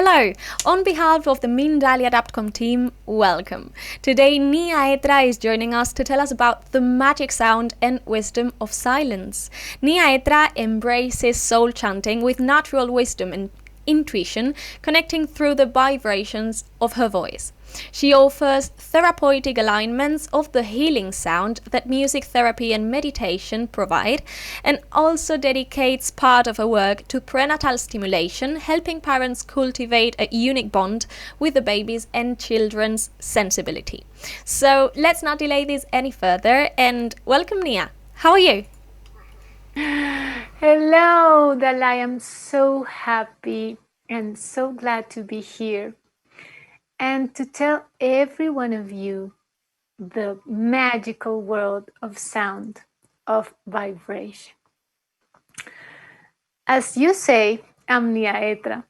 Hello! On behalf of the Mindalia.com team, welcome. Today, Nía Etra is joining us to tell us about the magic sound and wisdom of silence. Nía Etra embraces soul chanting with natural wisdom and intuition, connecting through the vibrations of her voice. She offers therapeutic alignments of the healing sound that music therapy and meditation provide, and also dedicates part of her work to prenatal stimulation, helping parents cultivate a unique bond with the baby's and children's sensibility. So let's not delay this any further, and welcome, Nia. How are you? Hello, Dala. I am so happy and so glad to be here and to tell every one of you the magical world of sound, of vibration. As you say, I'm Nía Etra,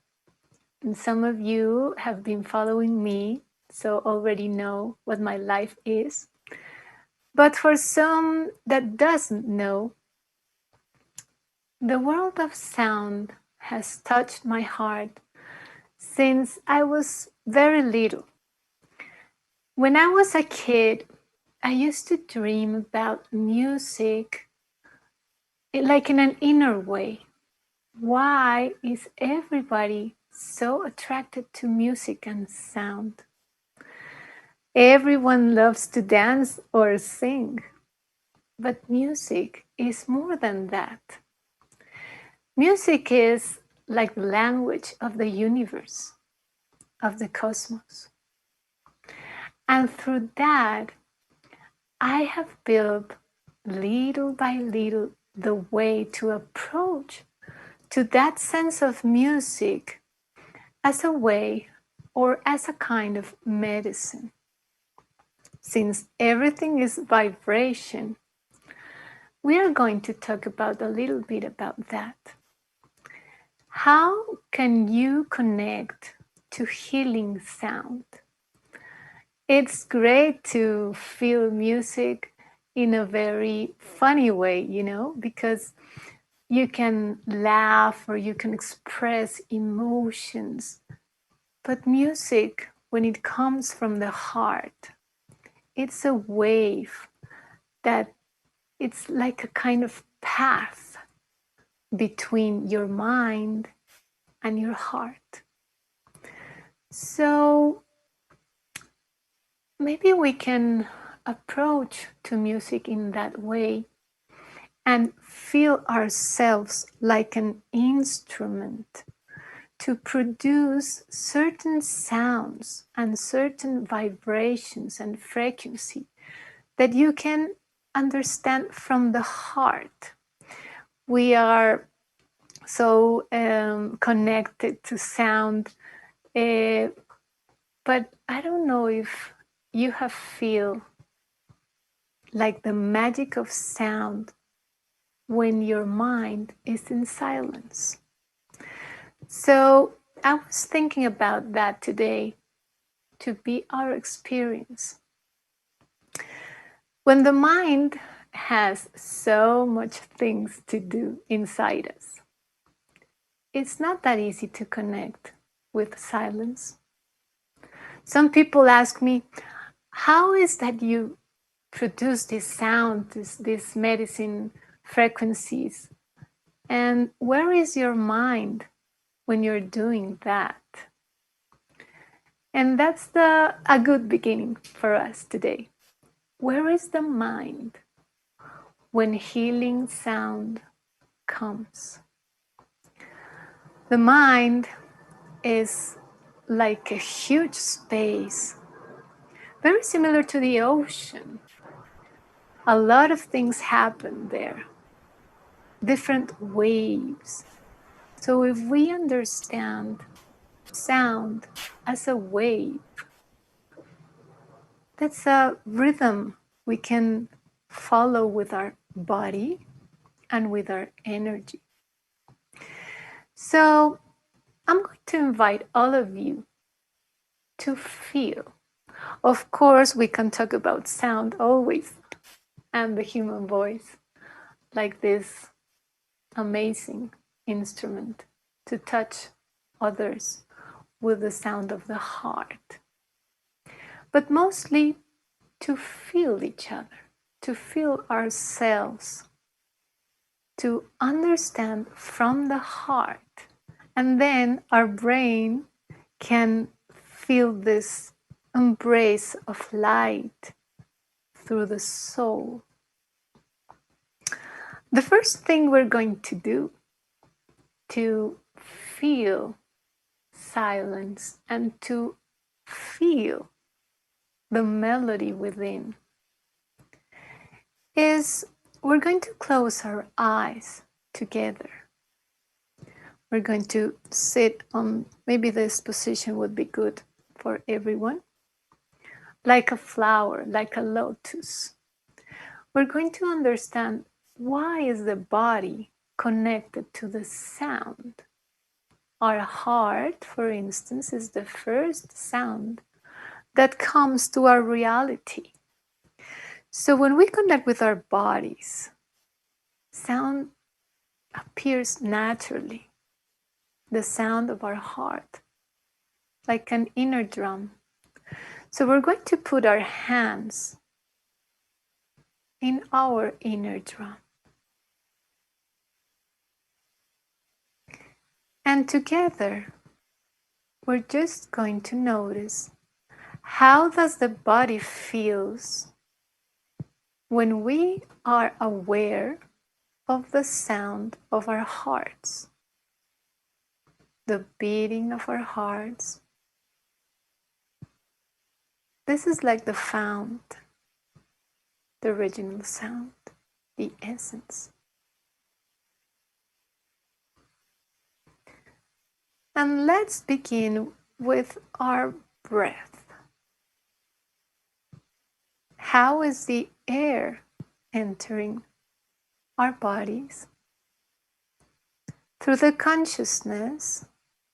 and some of you have been following me, so already know what my life is. But for some that doesn't know, the world of sound has touched my heart since I was very little. When I was a kid, I used to dream about music like in an inner way. Why is everybody so attracted to music and sound? Everyone loves to dance or sing, but music is more than that. Music is like the language of the universe, of the cosmos. And through that, I have built little by little the way to approach to that sense of music as a way or as a kind of medicine. Since everything is vibration, we are going to talk about a little bit about that. How can you connect to healing sound? It's great to feel music in a very funny way, because you can laugh or you can express emotions. But music, when it comes from the heart, it's a wave that it's like a kind of path between your mind and your heart. So maybe we can approach to music in that way and feel ourselves like an instrument to produce certain sounds and certain vibrations and frequency that you can understand from the heart. We are so connected to sound, but I don't know if you have feel like the magic of sound when your mind is in silence. So I was thinking about that today to be our experience. When the mind has so much things to do inside us, it's not that easy to connect with silence. Some people ask me, how is that you produce this sound, this medicine frequencies? And where is your mind when you're doing that? And that's a good beginning for us today. Where is the mind when healing sound comes? The mind is like a huge space, very similar to the ocean. A lot of things happen there, different waves. So if we understand sound as a wave, that's a rhythm we can follow with our body and with our energy. So I'm going to invite all of you to feel. Of course, we can talk about sound always and the human voice, like this amazing instrument to touch others with the sound of the heart, but mostly to feel each other, to feel ourselves, to understand from the heart. And then our brain can feel this embrace of light through the soul. The first thing we're going to do to feel silence and to feel the melody within is we're going to close our eyes together. We're going to sit on, maybe this position would be good for everyone, like a flower, like a lotus. We're going to understand, why is the body connected to the sound? Our heart, for instance, is the first sound that comes to our reality. So when we connect with our bodies, sound appears naturally. The sound of our heart, like an inner drum. So we're going to put our hands in our inner drum. And together, we're just going to notice, how does the body feels when we are aware of the sound of our hearts, the beating of our hearts. This is like the fount, the original sound, the essence. And let's begin with our breath. How is the air entering our bodies? Through the consciousness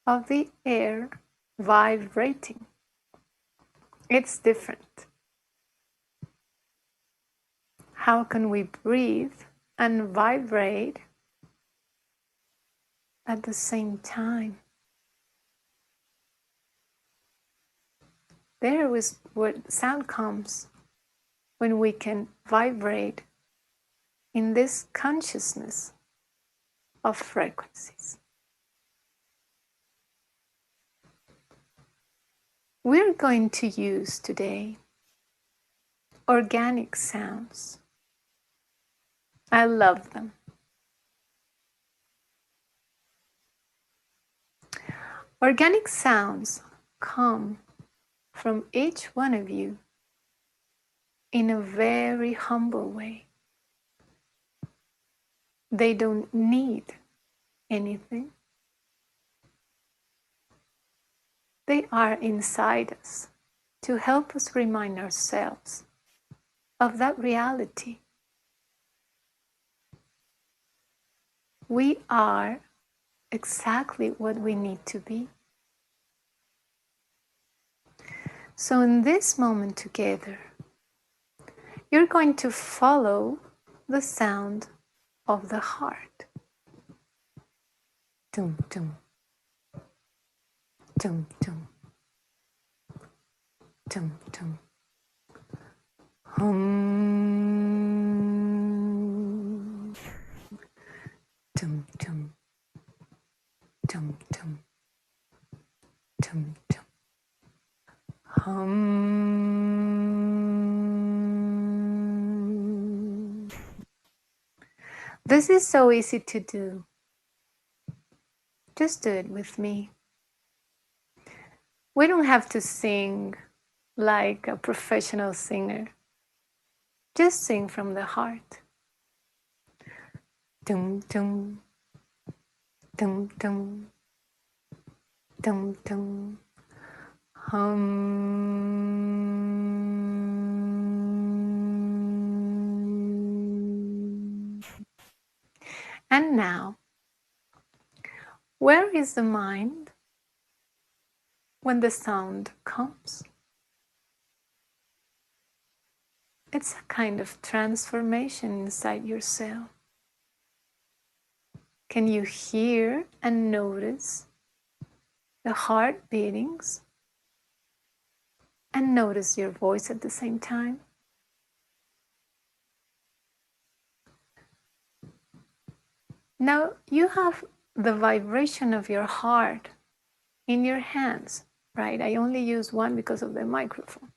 of the air vibrating. It's different. How can we breathe and vibrate at the same time? There is where sound comes, when we can vibrate in this consciousness of frequencies. We're going to use today organic sounds. I love them. Organic sounds come from each one of you in a very humble way. They don't need anything. They are inside us to help us remind ourselves of that reality. We are exactly what we need to be. So in this moment together, you're going to follow the sound of the heart. Tum, tum, tum, tum, tum, tum. Hum. Tum, tum, tum, tum, tum, tum. Hum. This is so easy to do. Just do it with me. We don't have to sing like a professional singer. Just sing from the heart. Tum, tum, tum, tum, tum, tum. Hum. And now, where is the mind when the sound comes? It's a kind of transformation inside yourself. Can you hear and notice the heart beatings, and notice your voice at the same time. Now you have the vibration of your heart in your hands, right? I only use one because of the microphone.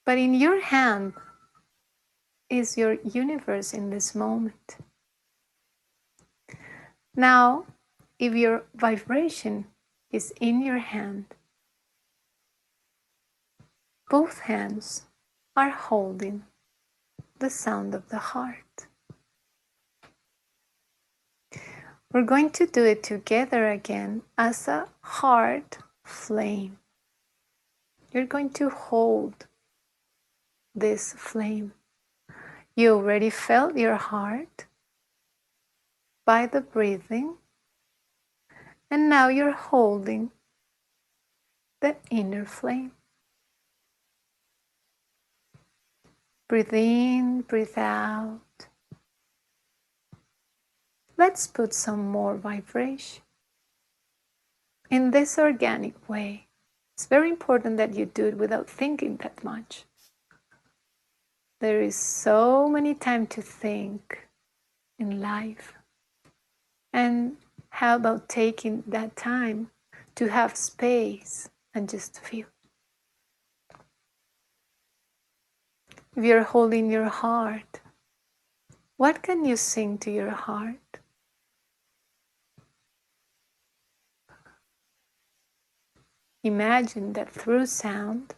But in your hand is your universe in this moment. Now, if your vibration is in your hand, both hands are holding the sound of the heart. We're going to do it together again as a heart flame. You're going to hold this flame. You already felt your heart by the breathing, and now you're holding the inner flame. Breathe in, breathe out. Let's put some more vibration in this organic way. It's very important that you do it without thinking that much. There is so many time to think in life. And how about taking that time to have space and just feel? If you're holding your heart, what can you sing to your heart? Imagine that through sound,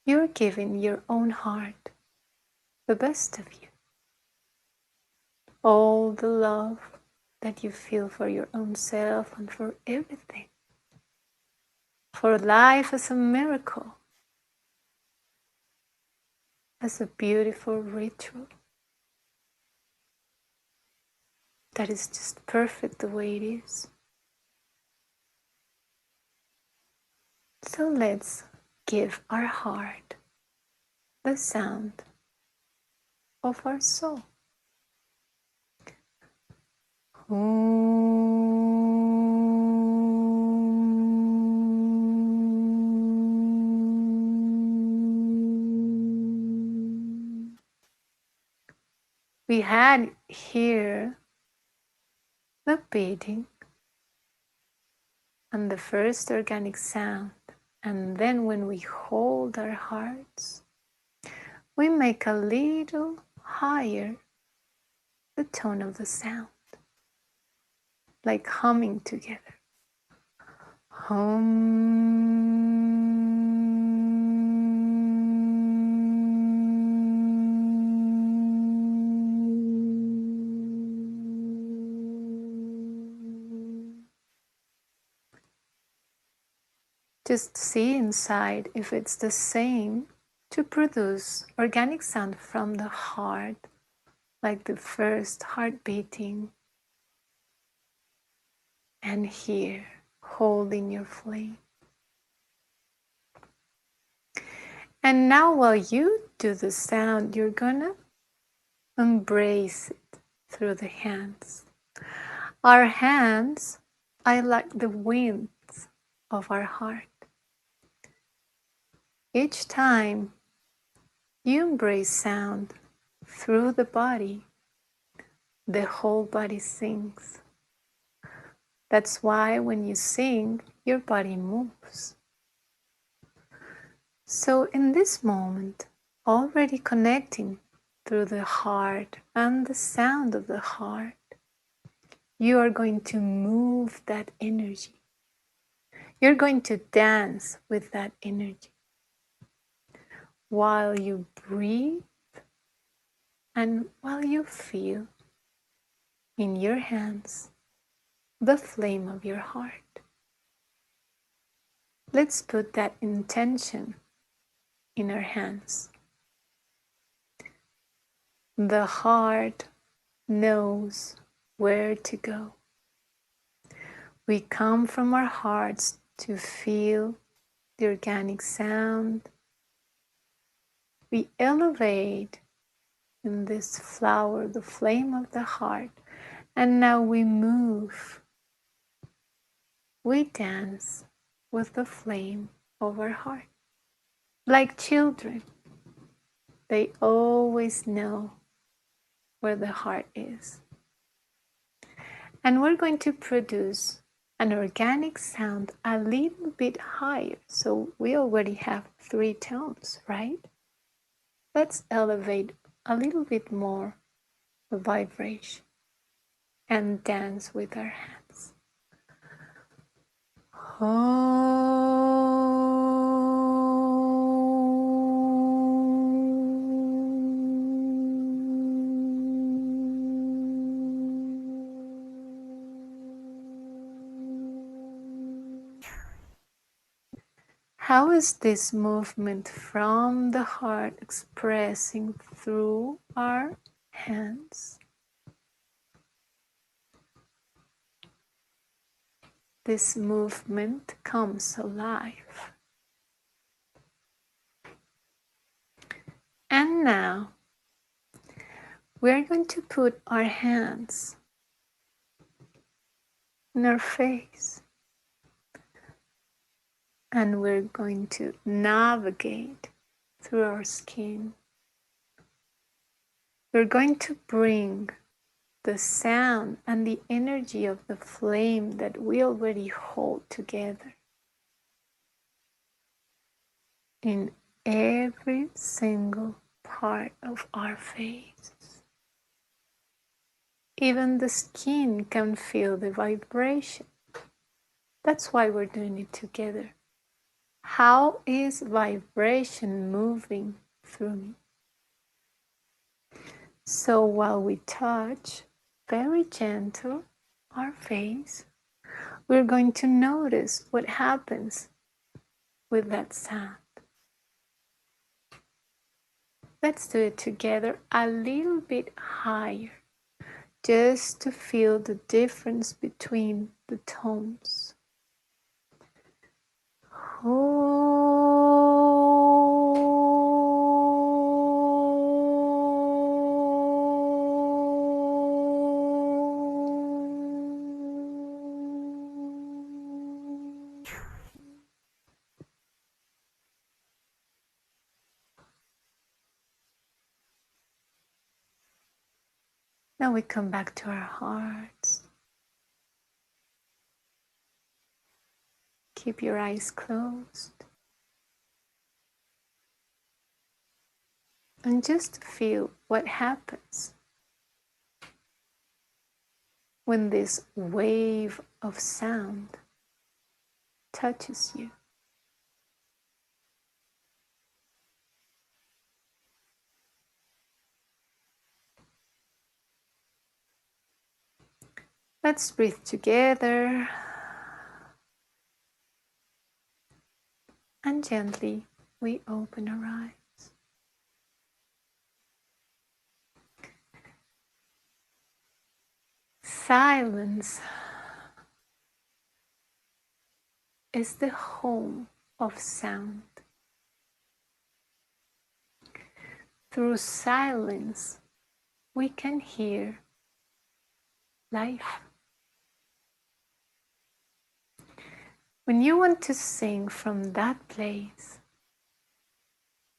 you're giving your own heart the best of you. All the love that you feel for your own self and for everything. For life as a miracle, as a beautiful ritual that is just perfect the way it is. So let's give our heart the sound of our soul. We had here the beating and the first organic sound, and then when we hold our hearts, we make a little higher the tone of the sound, like humming together. Hum. Just see inside if it's the same to produce organic sound from the heart, like the first heart beating, and here holding your flame. And now while you do the sound, you're gonna embrace it through the hands. Our hands are like the winds of our heart. Each time you embrace sound through the body, the whole body sings. That's why when you sing, your body moves. So in this moment, already connecting through the heart and the sound of the heart, you are going to move that energy. You're going to dance with that energy while you breathe and while you feel in your hands the flame of your heart. Let's put that intention in our hands. The heart knows where to go. We come from our hearts to feel the organic sound. We elevate in this flower the flame of the heart, And now we move, we dance with the flame of our heart. Like children, they always know where the heart is. And we're going to produce an organic sound a little bit higher. So we already have 3 tones, right? Let's elevate a little bit more the vibration and dance with our hands. How is this movement from the heart expressing through our hands? This movement comes alive. And now we're going to put our hands in our face and we're going to navigate through our skin. We're going to bring the sound and the energy of the flame that we already hold together in every single part of our face. Even the skin can feel the vibration. That's why we're doing it together. How is vibration moving through me? So while we touch very gentle our face, we're going to notice what happens with that sound. Let's do it together a little bit higher, just to feel the difference between the tones. Now we come back to our hearts. Keep your eyes closed. And just feel what happens when this wave of sound touches you. Let's breathe together and gently we open our eyes. Silence is the home of sound. Through silence, we can hear life. When you want to sing from that place,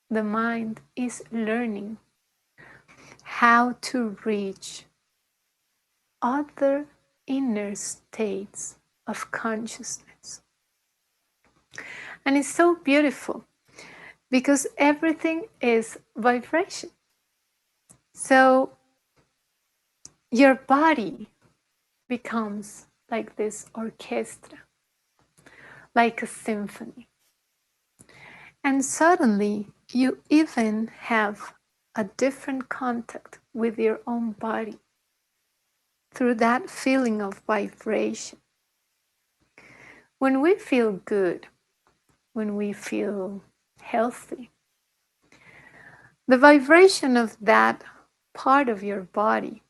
the mind is learning how to reach other inner states of consciousness. And it's so beautiful because everything is vibration. So your body becomes like this orchestra, like a symphony. And suddenly you even have a different contact with your own body through that feeling of vibration. When we feel good, when we feel healthy, the vibration of that part of your body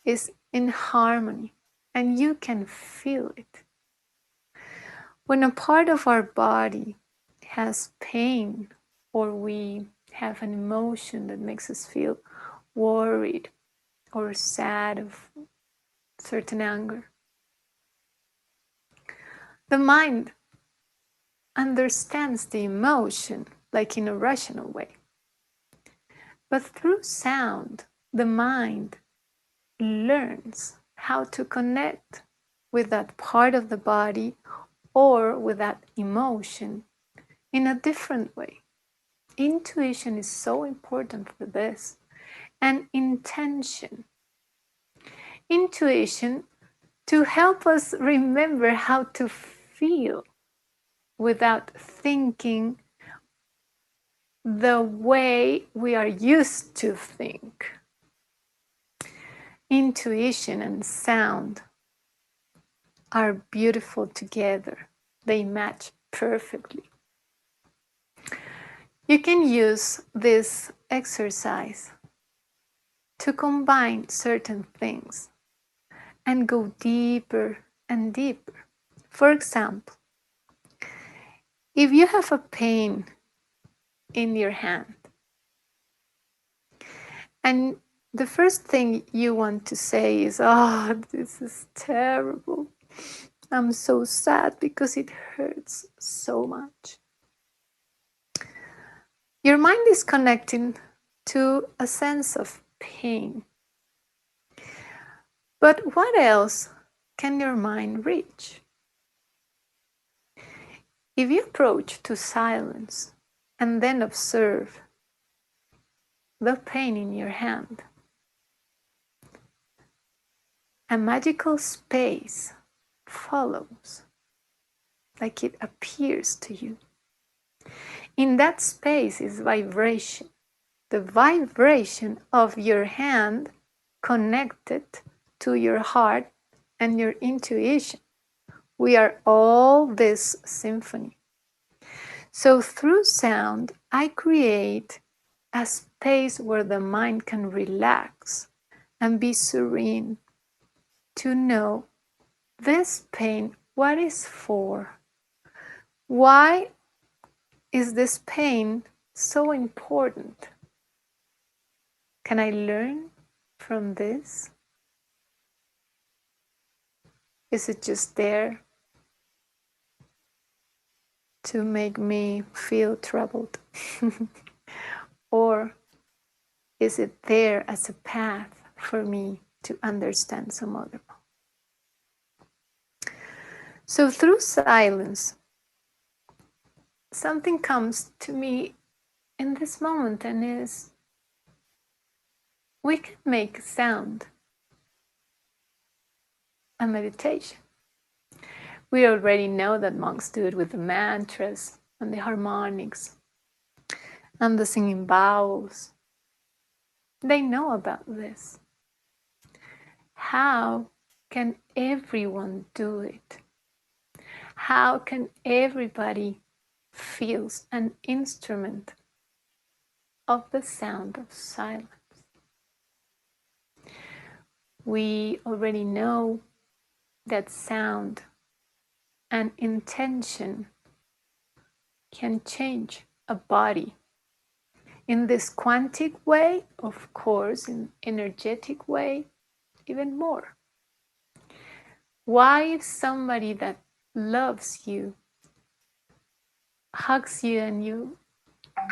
is in harmony and you can feel it. When a part of our body has pain or we have an emotion that makes us feel worried or sad of certain anger. The mind understands the emotion like in a rational way. But through sound, the mind learns how to connect with that part of the body or with that emotion in a different way. Intuition is so important for this, and intention. Intuition to help us remember how to feel without thinking the way we are used to think. Intuition and sound are beautiful together. They match perfectly. You can use this exercise to combine certain things and go deeper and deeper. For example, if you have a pain in your hand and the first thing you want to say is, "Oh, this is terrible. I'm so sad because it hurts so much." Your mind is connecting to a sense of pain. But what else can your mind reach? If you approach to silence and then observe the pain in your hand, a magical space follows, like it appears to you. In that space is vibration, the vibration of your hand connected to your heart and your intuition. We are all this symphony. So through sound, I create a space where the mind can relax and be serene to know this pain, what is for? Why is this pain so important? Can I learn from this? Is it just there to make me feel troubled? Or is it there as a path for me to understand some other? So through silence, something comes to me in this moment, and is we can make sound a meditation. We already know that monks do it with the mantras and the harmonics and the singing vowels. They know about this. How can everyone do it? How can everybody feel an instrument of the sound of silence? We already know that sound and intention can change a body in this quantic way, of course, in energetic way, even more. Why, if somebody that loves you hugs you and you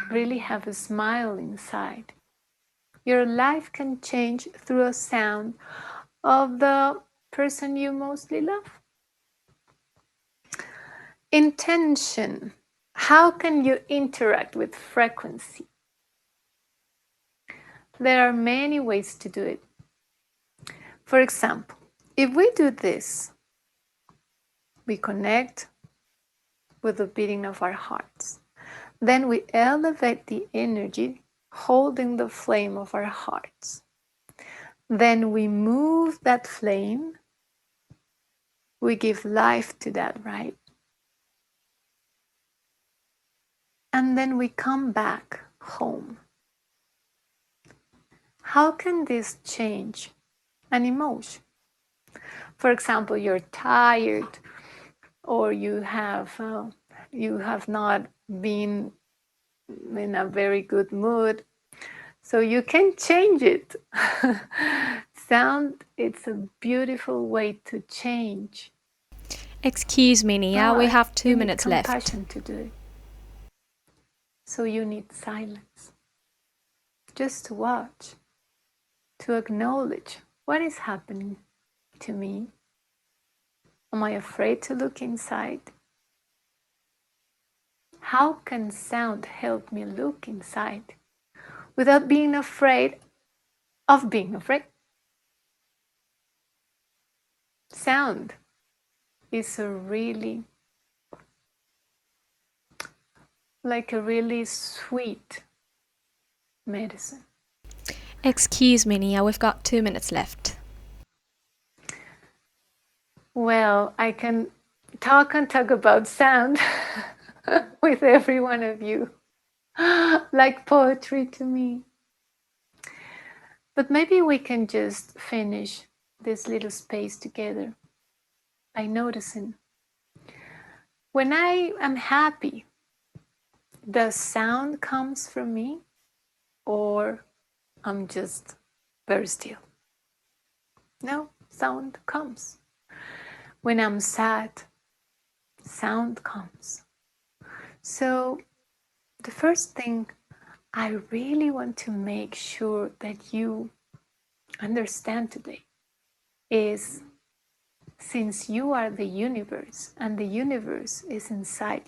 really have a smile inside, your life can change through a sound of the person you mostly love? Intention. How can you interact with frequency? There are many ways to do it. For example, if we do this, we connect with the beating of our hearts. Then we elevate the energy holding the flame of our hearts. Then we move that flame. We give life to that, right? And then we come back home. How can this change an emotion? For example, you're tired, or you have not been in a very good mood, so you can change it. Sound, it's a beautiful way to change. Excuse me, Nia, we But have you 2 need minutes left. compassion to do it. So you need silence. Just to watch, to acknowledge what is happening to me. Am I afraid to look inside? How can sound help me look inside without being afraid of being afraid? Sound is a really sweet medicine. Excuse me, Nia, we've got 2 minutes left. Well, I can talk and talk about sound with every one of you, like poetry to me. But maybe we can just finish this little space together by noticing when I am happy, the sound comes from me, or I'm just very still. No, sound comes. When I'm sad, sound comes. So the first thing I really want to make sure that you understand today is, since you are the universe and the universe is inside,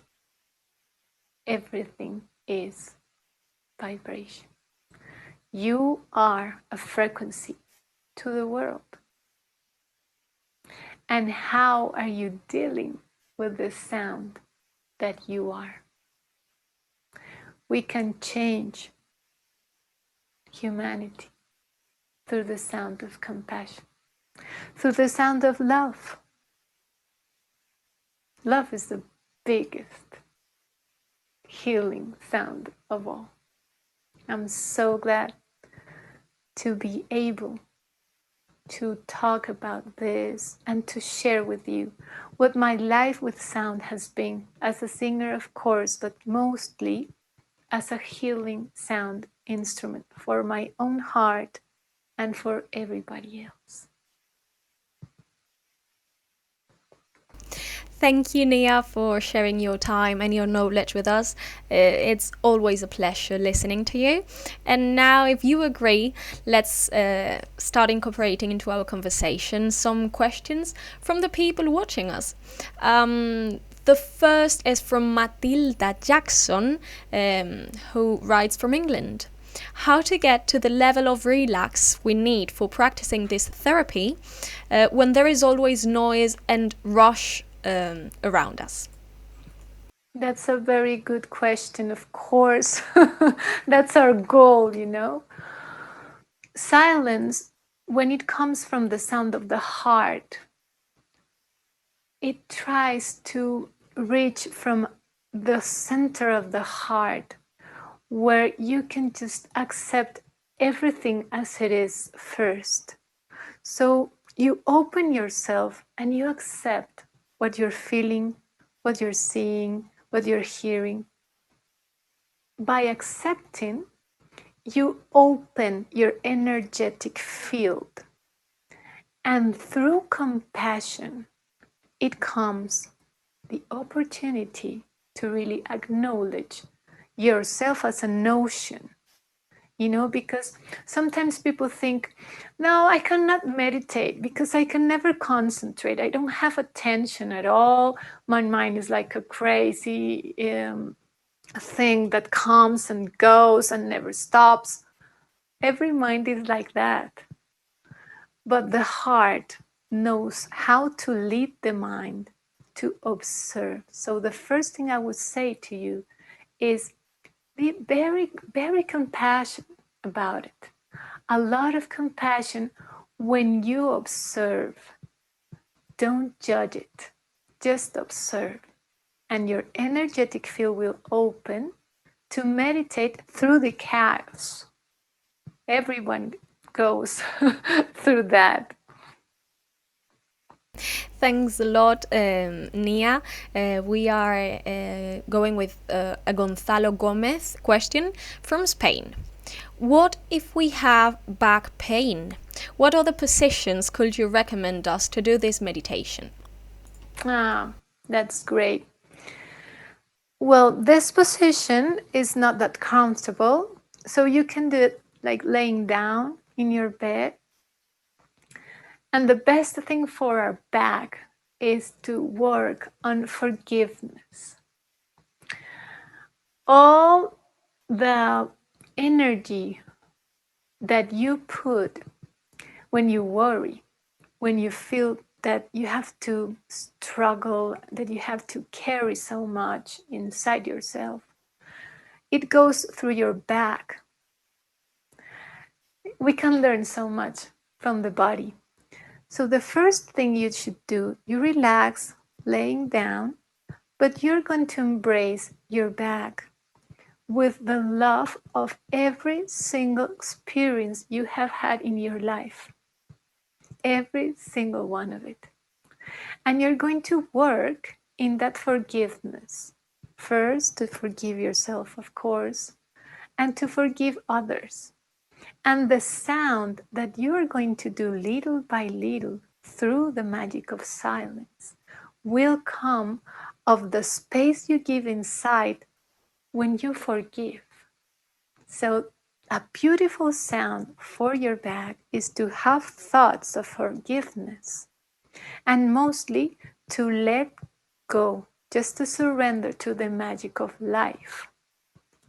everything is vibration. You are a frequency to the world. And how are you dealing with the sound that you are? We can change humanity through the sound of compassion, through the sound of love. Love is the biggest healing sound of all. I'm so glad to be able to talk about this and to share with you what my life with sound has been, as a singer, of course, but mostly as a healing sound instrument for my own heart and for everybody else. Thank you, Nia, for sharing your time and your knowledge with us. It's always a pleasure listening to you. And now, if you agree, let's start incorporating into our conversation some questions from the people watching us. The first is from Matilda Jackson, who writes from England. How to get to the level of relax we need for practicing this therapy when there is always noise and rush around us? That's a very good question, of course. That's our goal, you know. Silence, when it comes from the sound of the heart, it tries to reach from the center of the heart, where you can just accept everything as it is first. So you open yourself and you accept what you're feeling, what you're seeing, what you're hearing. By accepting, you open your energetic field. And through compassion, it comes the opportunity to really acknowledge yourself as a notion. You know, because sometimes people think, no, I cannot meditate because I can never concentrate. I don't have attention at all. My mind is like a crazy thing that comes and goes and never stops. Every mind is like that. But the heart knows how to lead the mind to observe. So the first thing I would say to you is be very, very compassionate about it. A lot of compassion when you observe. Don't judge it. Just observe. And your energetic field will open to meditate through the chaos. Everyone goes through that. Thanks a lot, Nia. We are going with a Gonzalo Gomez question from Spain. What if we have back pain? What other positions could you recommend us to do this meditation? Ah, that's great. Well, this position is not that comfortable, so you can do it like laying down in your bed. And the best thing for our back is to work on forgiveness. All the energy that you put when you worry, when you feel that you have to struggle, that you have to carry so much inside yourself, it goes through your back. We can learn so much from the body. So the first thing you should do, you relax, laying down, but you're going to embrace your back with the love of every single experience you have had in your life, every single one of it. And you're going to work in that forgiveness. First, to forgive yourself, of course, and to forgive others. And the sound that you are going to do little by little through the magic of silence will come of the space you give inside when you forgive. So, a beautiful sound for your back is to have thoughts of forgiveness and mostly to let go, just to surrender to the magic of life.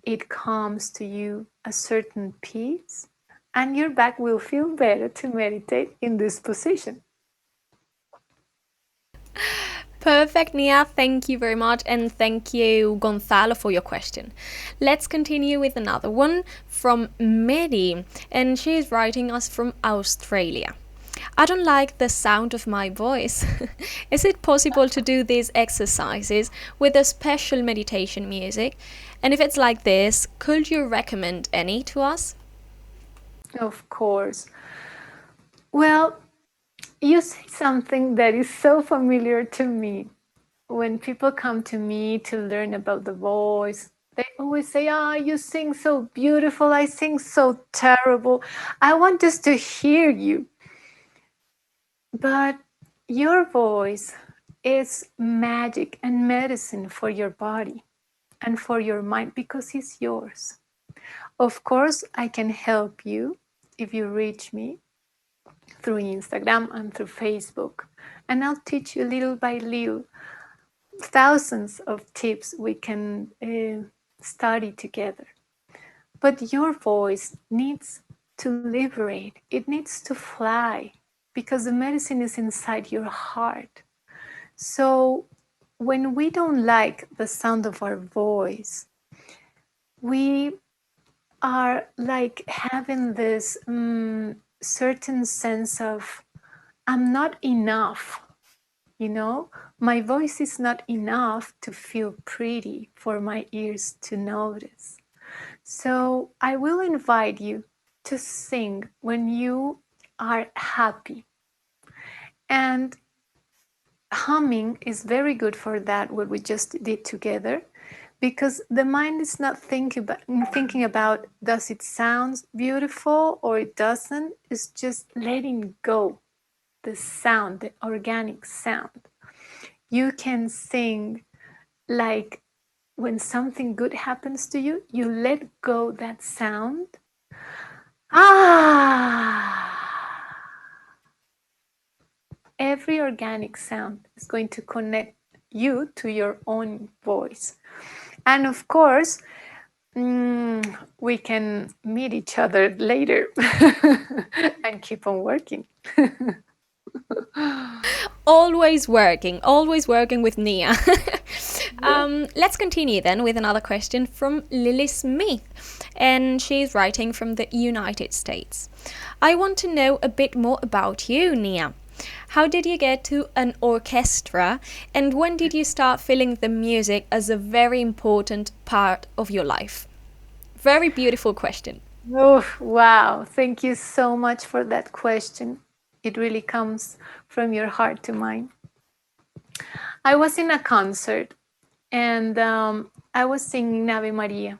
It comes to you a certain peace, and your back will feel better to meditate in this position. Perfect, Nia. Thank you very much. And thank you, Gonzalo, for your question. Let's continue with another one from Medi. And she's writing us from Australia. I don't like the sound of my voice. Is it possible to do these exercises with a special meditation music? And if it's like this, could you recommend any to us? Of course. Well, you say something that is so familiar to me. When people come to me to learn about the voice, they always say, "Ah, you sing so beautiful. I sing so terrible. I want just to hear you." But your voice is magic and medicine for your body and for your mind because it's yours. Of course, I can help you if you reach me through Instagram and through Facebook. And I'll teach you little by little thousands of tips we can study together. But your voice needs to liberate, it needs to fly because the medicine is inside your heart. So when we don't like the sound of our voice, we are like having this certain sense of, I'm not enough. You know, my voice is not enough to feel pretty for my ears to notice. So I will invite you to sing when you are happy. And humming is very good for that, what we just did together, because the mind is not thinking about does it sound beautiful or it doesn't. It's just letting go the sound, the organic sound. You can sing like when something good happens to you, you let go that sound. Ah! Every organic sound is going to connect you to your own voice. And of course, we can meet each other later and keep on working. Always working with Nia. Let's continue then with another question from Lily Smith. And she's writing from the United States. I want to know a bit more about you, Nia. How did you get to an orchestra, and when did you start feeling the music as a very important part of your life? Very beautiful question. Oh, wow. Thank you so much for that question. It really comes from your heart to mine. I was in a concert and I was singing Ave Maria,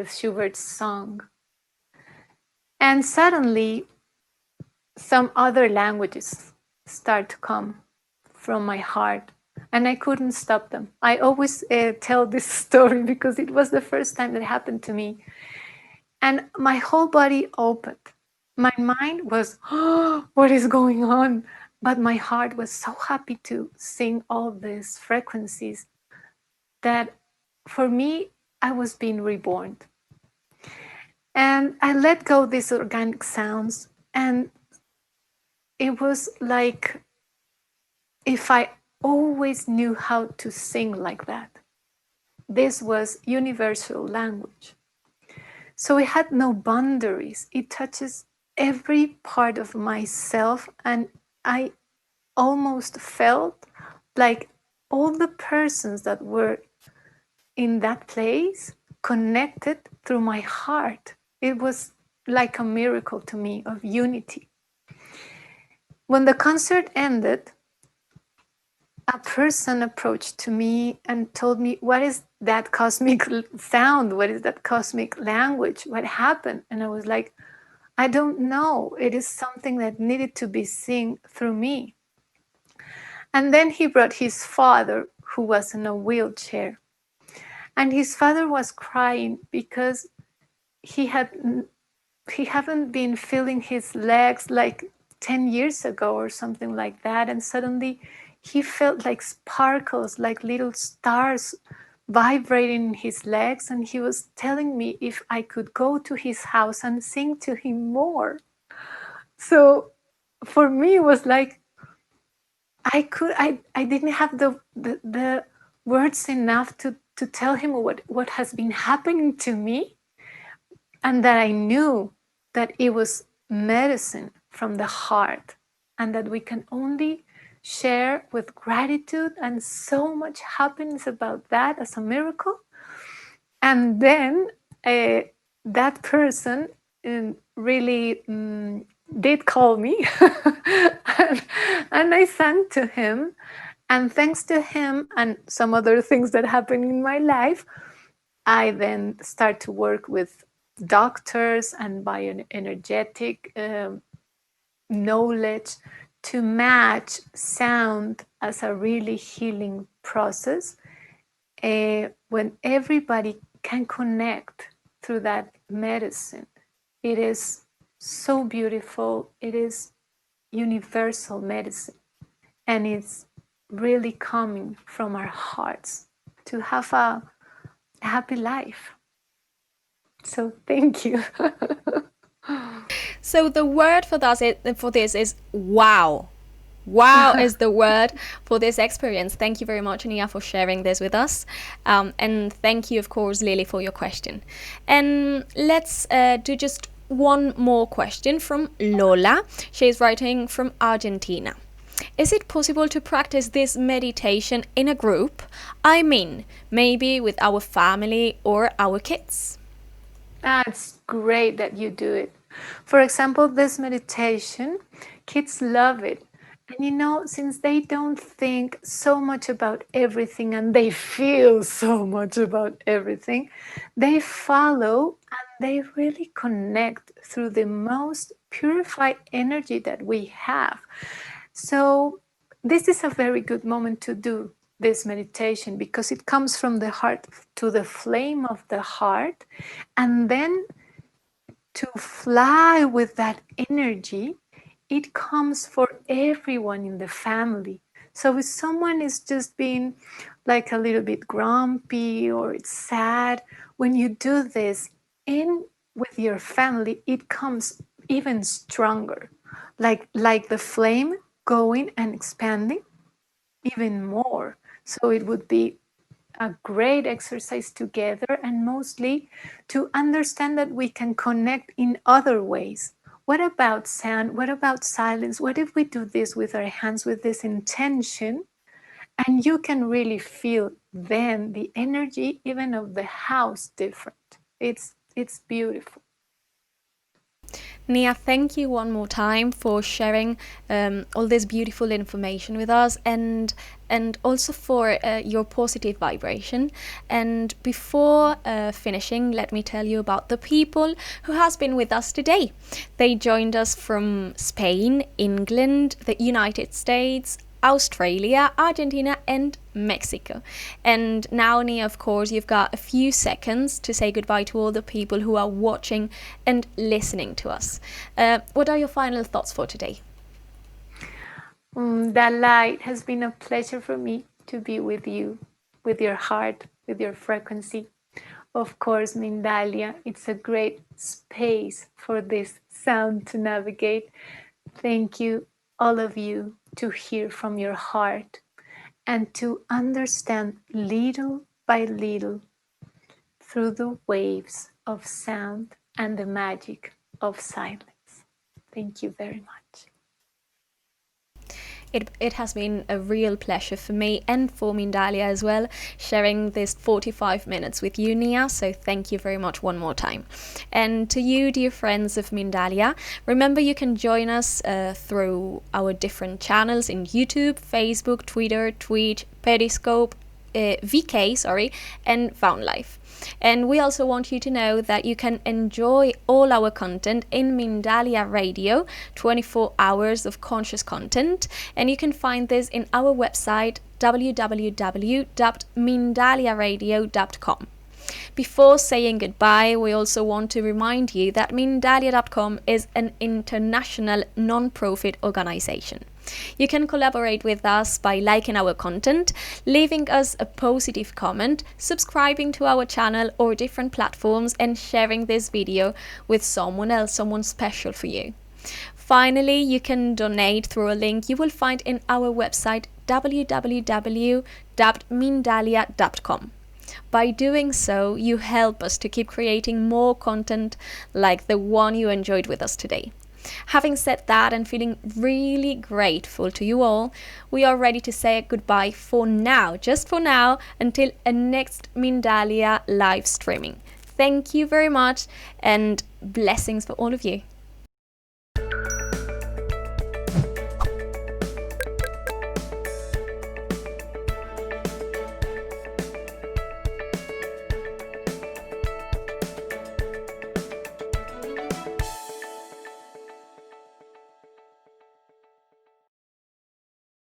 Schubert's song. And suddenly, some other languages start to come from my heart, and I couldn't stop them. I always tell this story because it was the first time that happened to me, and my whole body opened. My mind was, oh, what is going on? But my heart was so happy to sing all these frequencies that for me, I was being reborn. And I let go these organic sounds, and it was like if I always knew how to sing like that. This was universal language. So it had no boundaries. It touches every part of myself, and I almost felt like all the persons that were in that place connected through my heart. It was like a miracle to me of unity. When the concert ended, a person approached to me and told me, what is that cosmic sound? What is that cosmic language? What happened? And I was like, I don't know. It is something that needed to be seen through me. And then he brought his father, who was in a wheelchair. And his father was crying because he haven't been feeling his legs like 10 years ago or something like that. And suddenly he felt like sparkles, like little stars vibrating in his legs. And he was telling me if I could go to his house and sing to him more. So for me, it was like, I didn't have the words enough to tell him what has been happening to me, and that I knew that it was medicine from the heart, and that we can only share with gratitude and so much happiness about that as a miracle. And then that person really did call me, and I sang to him. And thanks to him and some other things that happened in my life, I then start to work with doctors and bioenergetic knowledge to match sound as a really healing process, when everybody can connect through that medicine. It is so beautiful. It is universal medicine, and it's really coming from our hearts to have a happy life. So thank you. So the word for this is wow. Wow is the word for this experience. Thank you very much, Nia, for sharing this with us. And thank you, of course, Lily, for your question. And let's do just one more question from Lola. She's writing from Argentina. Is it possible to practice this meditation in a group? I mean, maybe with our family or our kids? That's great that you do it. For example, this meditation, kids love it. And since they don't think so much about everything and they feel so much about everything, they follow and they really connect through the most purified energy that we have. So, this is a very good moment to do this meditation because it comes from the heart to the flame of the heart, and then to fly with that energy. It comes for everyone in the family. So if someone is just being like a little bit grumpy or it's sad, when you do this in with your family, it comes even stronger, like the flame going and expanding even more. So it would be a great exercise together, and mostly to understand that we can connect in other ways. What about sound? What about silence? What if we do this with our hands with this intention? And you can really feel then the energy even of the house different. It's beautiful. Nia, thank you one more time for sharing all this beautiful information with us, and also for your positive vibration. And before finishing, let me tell you about the people who has been with us today. They joined us from Spain, England, the United States, Australia, Argentina, and Mexico. And now, Nia, of course, you've got a few seconds to say goodbye to all the people who are watching and listening to us. What are your final thoughts for today? Dalai, it has been a pleasure for me to be with you, with your heart, with your frequency. Of course, Mindalia, it's a great space for this sound to navigate. Thank you, all of you, to hear from your heart and to understand little by little through the waves of sound and the magic of silence. Thank you very much. It has been a real pleasure for me and for Mindalia as well, sharing this 45 minutes with you, Nia. So thank you very much one more time. And to you, dear friends of Mindalia, remember you can join us through our different channels in YouTube, Facebook, Twitter, Twitch, Periscope, VK, and Found Life. And we also want you to know that you can enjoy all our content in Mindalia Radio, 24 hours of conscious content. And you can find this in our website, www.mindaliaradio.com. Before saying goodbye, we also want to remind you that Mindalia.com is an international non-profit organization. You can collaborate with us by liking our content, leaving us a positive comment, subscribing to our channel or different platforms, and sharing this video with someone else, someone special for you. Finally, you can donate through a link you will find in our website, www.mindalia.com. By doing so, you help us to keep creating more content like the one you enjoyed with us today. Having said that and feeling really grateful to you all, we are ready to say goodbye for now, just for now, until a next Mindalia live streaming. Thank you very much and blessings for all of you.